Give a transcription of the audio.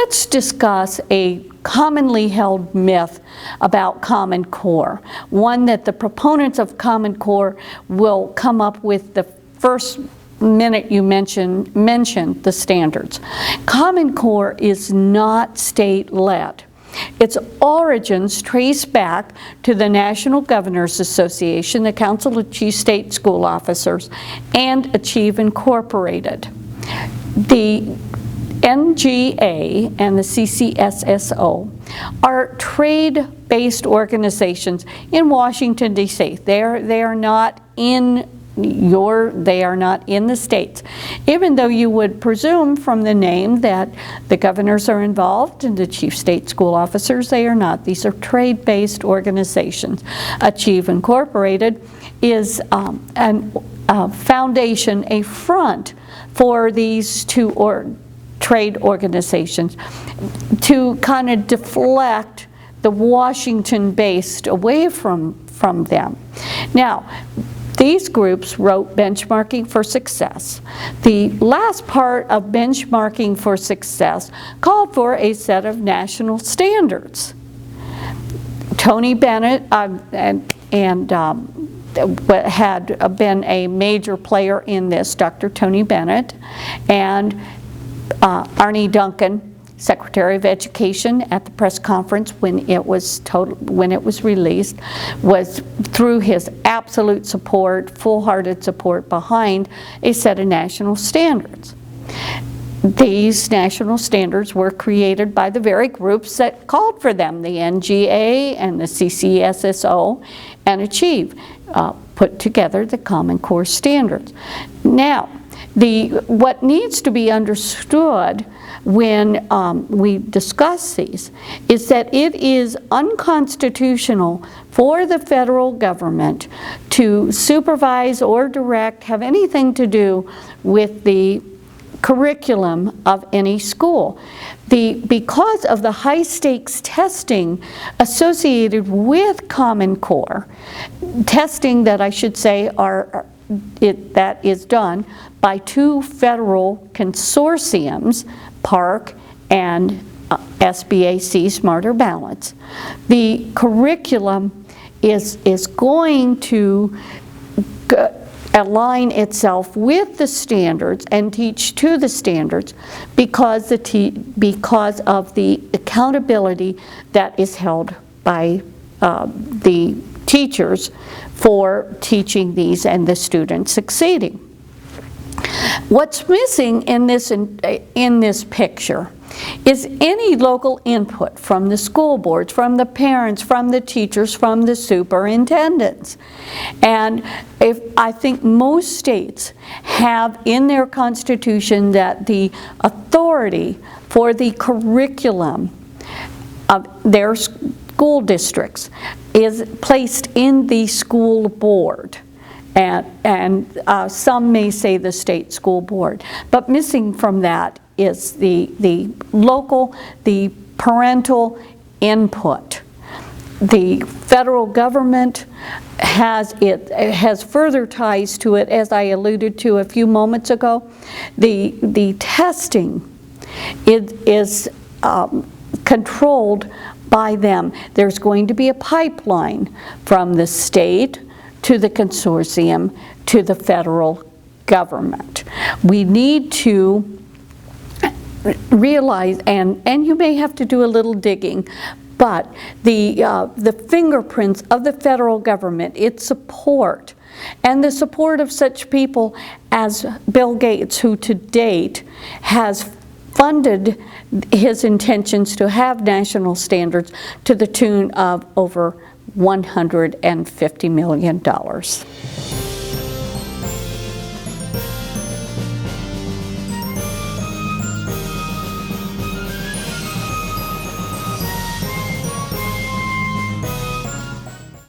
let's discuss a commonly held myth about Common Core, one that the proponents of Common Core will come up with the first minute you mention the standards. Common Core is not state-led. Its origins trace back to the National Governors Association, the Council of Chief State School Officers, and Achieve Incorporated. The NGA and the CCSSO are trade-based organizations in Washington, D.C. They are not in the states. Even though you would presume from the name that the governors are involved and the chief state school officers, they are not. These are trade-based organizations. Achieve Incorporated is a foundation, a front for these two trade organizations to kind of deflect the Washington-based away from them. Now, these groups wrote Benchmarking for Success. The last part of Benchmarking for Success called for a set of national standards. Tony Bennett had been a major player in this, Dr. Tony Bennett, and Arne Duncan, Secretary of Education, at the press conference when it was released, was through his absolute support, full-hearted support behind a set of national standards. These national standards were created by the very groups that called for them, the NGA and the CCSSO and Achieve, put together the Common Core standards. Now, what needs to be understood when we discuss these is that it is unconstitutional for the federal government to supervise or direct, have anything to do with the curriculum of any school. Because of the high stakes testing associated with Common Core, testing that I should say that is done by two federal consortiums, PARC and SBAC, Smarter Balance. The curriculum is going to align itself with the standards and teach to the standards because of the accountability that is held by the teachers for teaching these and the students succeeding. What's missing in this picture is any local input from the school boards, from the parents, from the teachers, from the superintendents. And I think most states have in their constitution that the authority for the curriculum of their school districts is placed in the school board. And some may say the state school board. But missing from that is the parental input. The federal government has further ties to it, as I alluded to a few moments ago. The testing is controlled by them. There's going to be a pipeline from the state to the consortium to the federal government. We need to realize, and you may have to do a little digging, but the fingerprints of the federal government, its support, and the support of such people as Bill Gates, who to date has funded his intentions to have national standards to the tune of over $150 million.